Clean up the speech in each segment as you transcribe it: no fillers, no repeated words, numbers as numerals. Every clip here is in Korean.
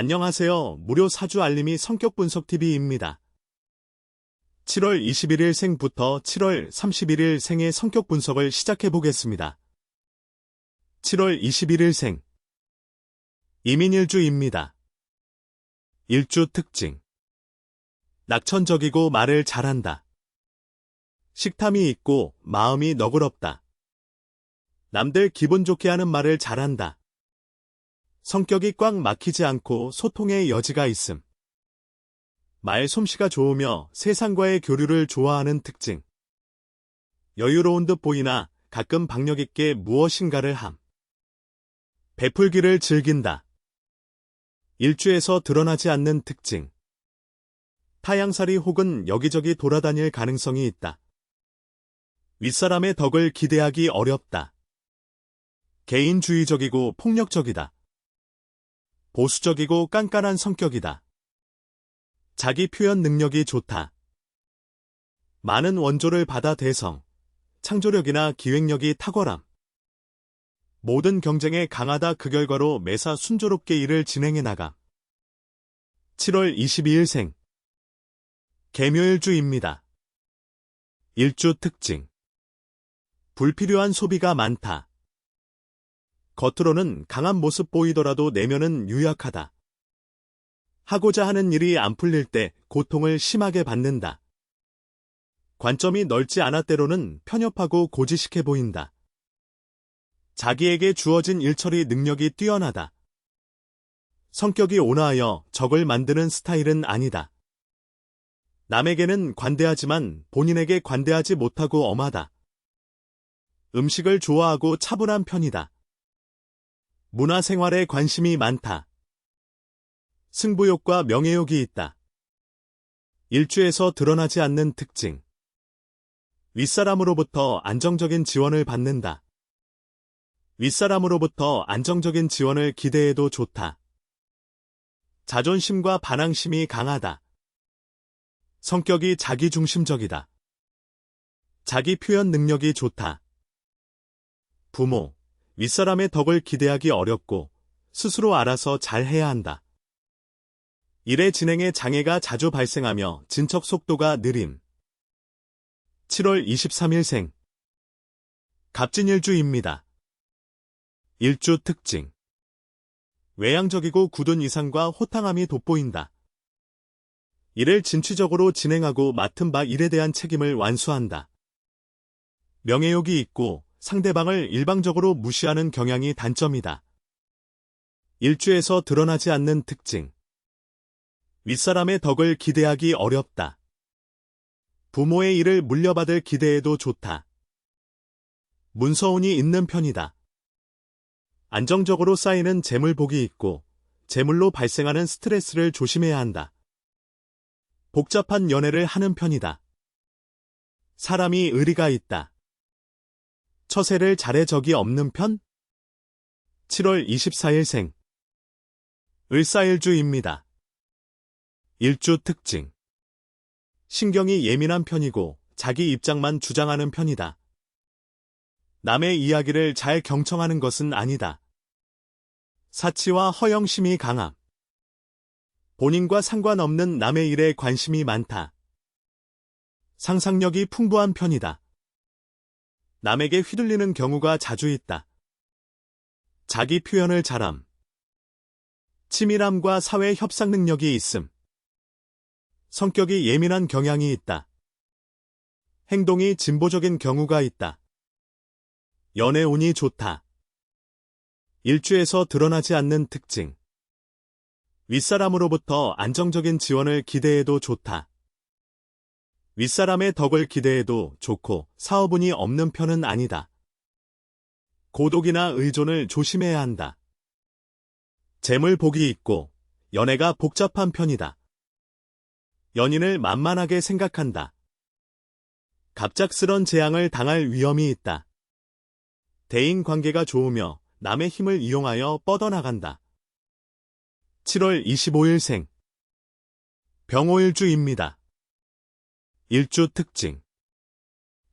안녕하세요. 무료 사주 알림이 성격분석TV입니다. 7월 21일 생부터 7월 31일 생의 성격 분석을 시작해 보겠습니다. 7월 21일 생 이민일주입니다. 일주 특징 낙천적이고 말을 잘한다. 식탐이 있고 마음이 너그럽다. 남들 기분 좋게 하는 말을 잘한다. 성격이 꽉 막히지 않고 소통의 여지가 있음. 말 솜씨가 좋으며 세상과의 교류를 좋아하는 특징. 여유로운 듯 보이나 가끔 박력 있게 무엇인가를 함. 베풀기를 즐긴다. 일주에서 드러나지 않는 특징. 타향살이 혹은 여기저기 돌아다닐 가능성이 있다. 윗사람의 덕을 기대하기 어렵다. 개인주의적이고 폭력적이다. 보수적이고 깐깐한 성격이다. 자기 표현 능력이 좋다. 많은 원조를 받아 대성, 창조력이나 기획력이 탁월함. 모든 경쟁에 강하다. 그 결과로 매사 순조롭게 일을 진행해 나감. 7월 22일 생 개묘일주입니다. 일주 특징 불필요한 소비가 많다. 겉으로는 강한 모습 보이더라도 내면은 유약하다. 하고자 하는 일이 안 풀릴 때 고통을 심하게 받는다. 관점이 넓지 않아 때로는 편협하고 고지식해 보인다. 자기에게 주어진 일처리 능력이 뛰어나다. 성격이 온화하여 적을 만드는 스타일은 아니다. 남에게는 관대하지만 본인에게 관대하지 못하고 엄하다. 음식을 좋아하고 차분한 편이다. 문화생활에 관심이 많다. 승부욕과 명예욕이 있다. 일주에서 드러나지 않는 특징. 윗사람으로부터 안정적인 지원을 받는다. 윗사람으로부터 안정적인 지원을 기대해도 좋다. 자존심과 반항심이 강하다. 성격이 자기중심적이다. 자기 표현 능력이 좋다. 부모, 윗사람의 덕을 기대하기 어렵고 스스로 알아서 잘해야 한다. 일의 진행에 장애가 자주 발생하며 진척 속도가 느림. 7월 23일 생 갑진일주입니다. 일주 특징 외향적이고 굳은 이상과 호탕함이 돋보인다. 일을 진취적으로 진행하고 맡은 바 일에 대한 책임을 완수한다. 명예욕이 있고 상대방을 일방적으로 무시하는 경향이 단점이다. 일주에서 드러나지 않는 특징. 윗사람의 덕을 기대하기 어렵다. 부모의 일을 물려받을 기대해도 좋다. 문서운이 있는 편이다. 안정적으로 쌓이는 재물복이 있고 재물로 발생하는 스트레스를 조심해야 한다. 복잡한 연애를 하는 편이다. 사람이 의리가 있다. 처세를 잘해 적이 없는 편? 7월 24일 생 을사일주입니다. 일주 특징 신경이 예민한 편이고 자기 입장만 주장하는 편이다. 남의 이야기를 잘 경청하는 것은 아니다. 사치와 허영심이 강함. 본인과 상관없는 남의 일에 관심이 많다. 상상력이 풍부한 편이다. 남에게 휘둘리는 경우가 자주 있다. 자기 표현을 잘함. 치밀함과 사회 협상 능력이 있음. 성격이 예민한 경향이 있다. 행동이 진보적인 경우가 있다. 연애운이 좋다. 일주에서 드러나지 않는 특징. 윗사람으로부터 안정적인 지원을 기대해도 좋다. 윗사람의 덕을 기대해도 좋고 사업운이 없는 편은 아니다. 고독이나 의존을 조심해야 한다. 재물복이 있고 연애가 복잡한 편이다. 연인을 만만하게 생각한다. 갑작스런 재앙을 당할 위험이 있다. 대인관계가 좋으며 남의 힘을 이용하여 뻗어나간다. 7월 25일 생 병오일주입니다. 일주 특징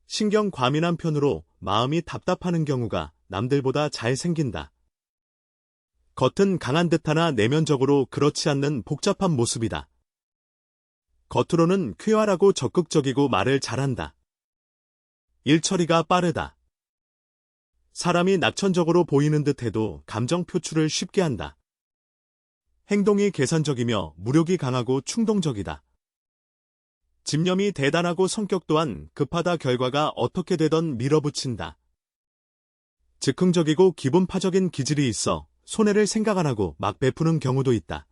신경 과민한 편으로 마음이 답답하는 경우가 남들보다 잘 생긴다. 겉은 강한 듯하나 내면적으로 그렇지 않는 복잡한 모습이다. 겉으로는 쾌활하고 적극적이고 말을 잘한다. 일처리가 빠르다. 사람이 낙천적으로 보이는 듯해도 감정 표출을 쉽게 한다. 행동이 계산적이며 무력이 강하고 충동적이다. 집념이 대단하고 성격 또한 급하다. 결과가 어떻게 되던 밀어붙인다. 즉흥적이고 기분파적인 기질이 있어 손해를 생각 안 하고 막 베푸는 경우도 있다.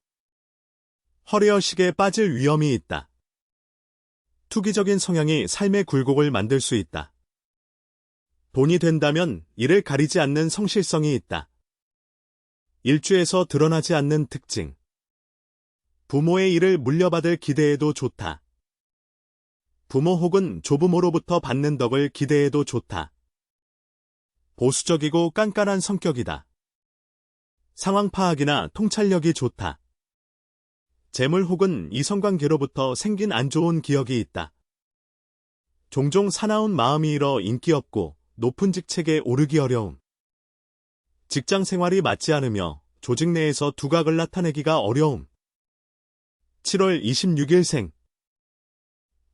허례허식에 빠질 위험이 있다. 투기적인 성향이 삶의 굴곡을 만들 수 있다. 돈이 된다면 이를 가리지 않는 성실성이 있다. 일주에서 드러나지 않는 특징. 부모의 일을 물려받을 기대해도 좋다. 부모 혹은 조부모로부터 받는 덕을 기대해도 좋다. 보수적이고 깐깐한 성격이다. 상황 파악이나 통찰력이 좋다. 재물 혹은 이성관계로부터 생긴 안 좋은 기억이 있다. 종종 사나운 마음이 일어 인기 없고 높은 직책에 오르기 어려움. 직장 생활이 맞지 않으며 조직 내에서 두각을 나타내기가 어려움. 7월 26일생.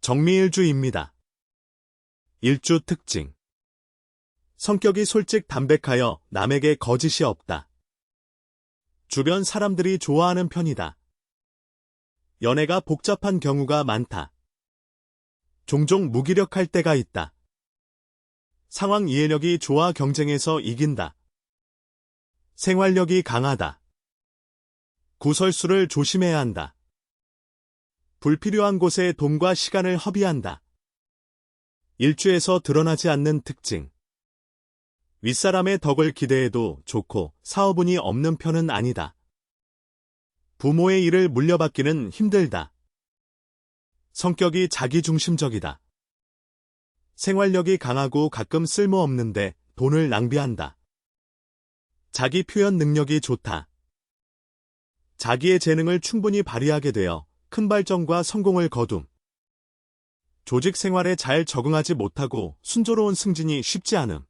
정미일주입니다. 일주 특징. 성격이 솔직 담백하여 남에게 거짓이 없다. 주변 사람들이 좋아하는 편이다. 연애가 복잡한 경우가 많다. 종종 무기력할 때가 있다. 상황 이해력이 좋아 경쟁에서 이긴다. 생활력이 강하다. 구설수를 조심해야 한다. 불필요한 곳에 돈과 시간을 허비한다. 일주에서 드러나지 않는 특징. 윗사람의 덕을 기대해도 좋고 사업운이 없는 편은 아니다. 부모의 일을 물려받기는 힘들다. 성격이 자기중심적이다. 생활력이 강하고 가끔 쓸모없는데 돈을 낭비한다. 자기 표현 능력이 좋다. 자기의 재능을 충분히 발휘하게 되어 큰 발전과 성공을 거둠. 조직 생활에 잘 적응하지 못하고 순조로운 승진이 쉽지 않음.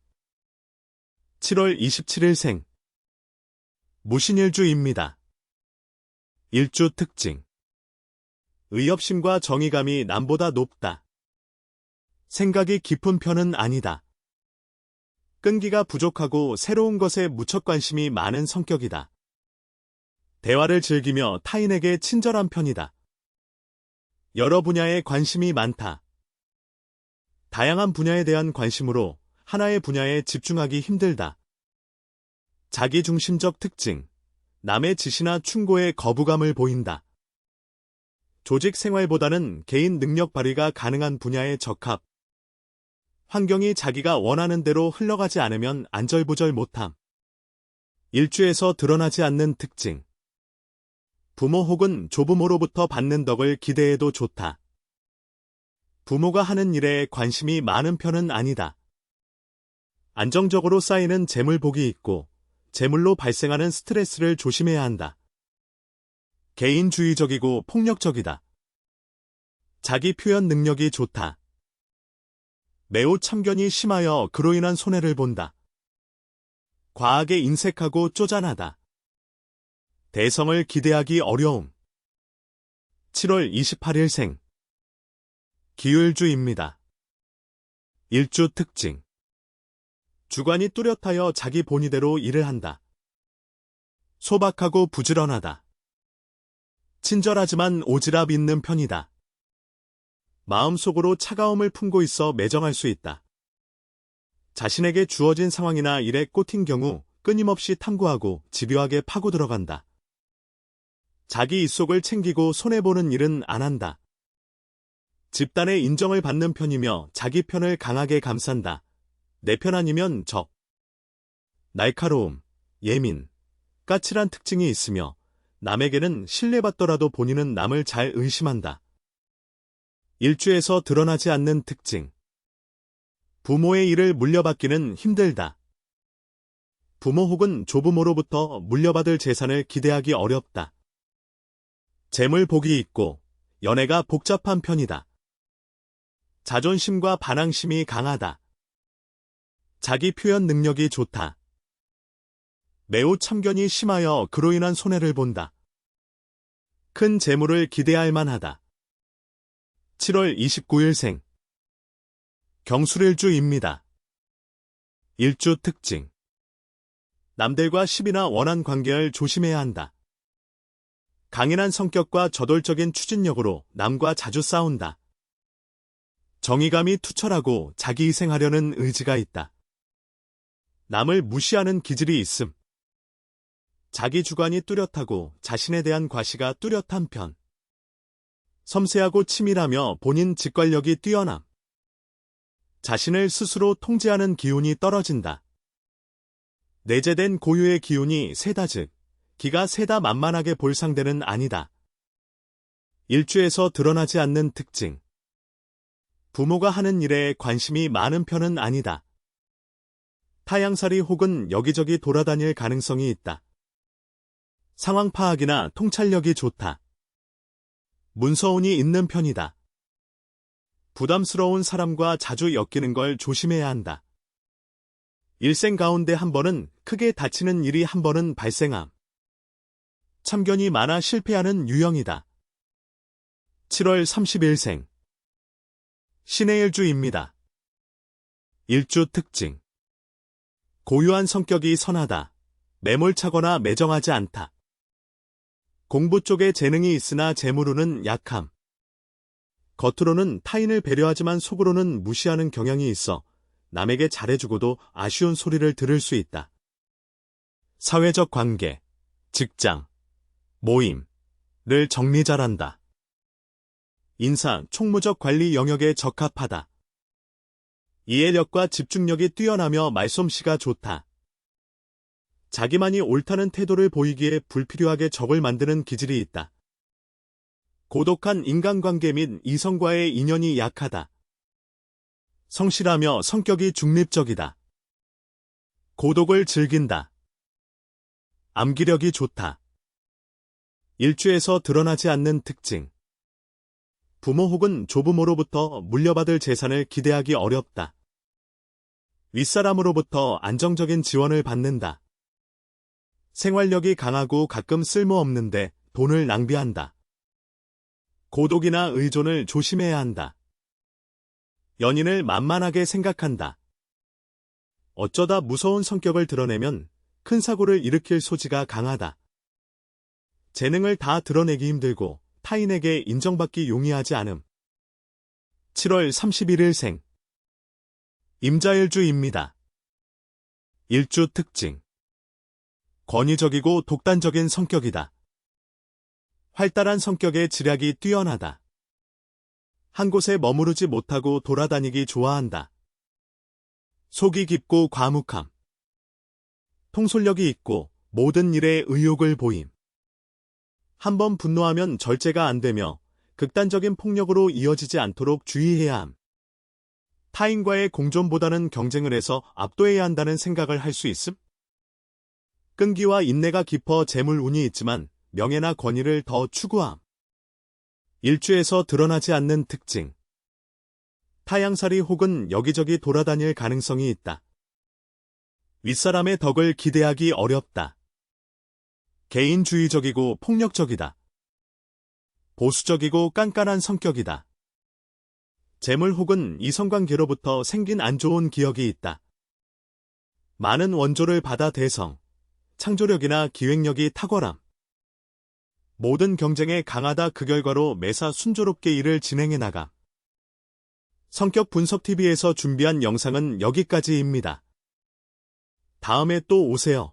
7월 27일생. 무신일주입니다. 일주 특징. 의협심과 정의감이 남보다 높다. 생각이 깊은 편은 아니다. 끈기가 부족하고 새로운 것에 무척 관심이 많은 성격이다. 대화를 즐기며 타인에게 친절한 편이다. 여러 분야에 관심이 많다. 다양한 분야에 대한 관심으로 하나의 분야에 집중하기 힘들다. 자기중심적 특징. 남의 지시나 충고에 거부감을 보인다. 조직 생활보다는 개인 능력 발휘가 가능한 분야에 적합. 환경이 자기가 원하는 대로 흘러가지 않으면 안절부절 못함. 일주에서 드러나지 않는 특징. 부모 혹은 조부모로부터 받는 덕을 기대해도 좋다. 부모가 하는 일에 관심이 많은 편은 아니다. 안정적으로 쌓이는 재물복이 있고 재물로 발생하는 스트레스를 조심해야 한다. 개인주의적이고 폭력적이다. 자기 표현 능력이 좋다. 매우 참견이 심하여 그로 인한 손해를 본다. 과하게 인색하고 쪼잔하다. 대성을 기대하기 어려움. 7월 28일생. 기울주입니다. 일주 특징. 주관이 뚜렷하여 자기 본의대로 일을 한다. 소박하고 부지런하다. 친절하지만 오지랖 있는 편이다. 마음속으로 차가움을 품고 있어 매정할 수 있다. 자신에게 주어진 상황이나 일에 꽂힌 경우 끊임없이 탐구하고 집요하게 파고 들어간다. 자기 입속을 챙기고 손해보는 일은 안 한다. 집단의 인정을 받는 편이며 자기 편을 강하게 감싼다. 내 편 아니면 적. 날카로움, 예민, 까칠한 특징이 있으며 남에게는 신뢰받더라도 본인은 남을 잘 의심한다. 일주에서 드러나지 않는 특징. 부모의 일을 물려받기는 힘들다. 부모 혹은 조부모로부터 물려받을 재산을 기대하기 어렵다. 재물복이 있고 연애가 복잡한 편이다. 자존심과 반항심이 강하다. 자기 표현 능력이 좋다. 매우 참견이 심하여 그로 인한 손해를 본다. 큰 재물을 기대할 만하다. 7월 29일생. 경술일주입니다. 일주 특징. 남들과 시비나 원한 관계를 조심해야 한다. 강인한 성격과 저돌적인 추진력으로 남과 자주 싸운다. 정의감이 투철하고 자기희생하려는 의지가 있다. 남을 무시하는 기질이 있음. 자기 주관이 뚜렷하고 자신에 대한 과시가 뚜렷한 편. 섬세하고 치밀하며 본인 직관력이 뛰어남. 자신을 스스로 통제하는 기운이 떨어진다. 내재된 고유의 기운이 세다 즉 기가 세다 만만하게 볼 상대는 아니다. 일주에서 드러나지 않는 특징. 부모가 하는 일에 관심이 많은 편은 아니다. 타향살이 혹은 여기저기 돌아다닐 가능성이 있다. 상황 파악이나 통찰력이 좋다. 문서운이 있는 편이다. 부담스러운 사람과 자주 엮이는 걸 조심해야 한다. 일생 가운데 한 번은 크게 다치는 일이 한 번은 발생함. 참견이 많아 실패하는 유형이다. 7월 30일생. 신의 일주입니다. 일주 특징. 고유한 성격이 선하다. 매몰차거나 매정하지 않다. 공부 쪽에 재능이 있으나 재물운은 약함. 겉으로는 타인을 배려하지만 속으로는 무시하는 경향이 있어 남에게 잘해주고도 아쉬운 소리를 들을 수 있다. 사회적 관계, 직장, 모임을 정리 잘한다. 인사, 총무적 관리 영역에 적합하다. 이해력과 집중력이 뛰어나며 말솜씨가 좋다. 자기만이 옳다는 태도를 보이기에 불필요하게 적을 만드는 기질이 있다. 고독한 인간관계 및 이성과의 인연이 약하다. 성실하며 성격이 중립적이다. 고독을 즐긴다. 암기력이 좋다. 일주에서 드러나지 않는 특징. 부모 혹은 조부모로부터 물려받을 재산을 기대하기 어렵다. 윗사람으로부터 안정적인 지원을 받는다. 생활력이 강하고 가끔 쓸모없는데 돈을 낭비한다. 고독이나 의존을 조심해야 한다. 연인을 만만하게 생각한다. 어쩌다 무서운 성격을 드러내면 큰 사고를 일으킬 소지가 강하다. 재능을 다 드러내기 힘들고 타인에게 인정받기 용이하지 않음. 7월 31일생. 임자일주입니다. 일주 특징. 권위적이고 독단적인 성격이다. 활달한 성격의 지략이 뛰어나다. 한 곳에 머무르지 못하고 돌아다니기 좋아한다. 속이 깊고 과묵함. 통솔력이 있고 모든 일에 의욕을 보임. 한번 분노하면 절제가 안 되며 극단적인 폭력으로 이어지지 않도록 주의해야 함. 타인과의 공존보다는 경쟁을 해서 압도해야 한다는 생각을 할 수 있음? 끈기와 인내가 깊어 재물운이 있지만 명예나 권위를 더 추구함. 일주에서 드러나지 않는 특징. 타향살이 혹은 여기저기 돌아다닐 가능성이 있다. 윗사람의 덕을 기대하기 어렵다. 개인주의적이고 폭력적이다. 보수적이고 깐깐한 성격이다. 재물 혹은 이성관계로부터 생긴 안 좋은 기억이 있다. 많은 원조를 받아 대성, 창조력이나 기획력이 탁월함. 모든 경쟁에 강하다. 그 결과로 매사 순조롭게 일을 진행해 나감. 성격 분석TV에서 준비한 영상은 여기까지입니다. 다음에 또 오세요.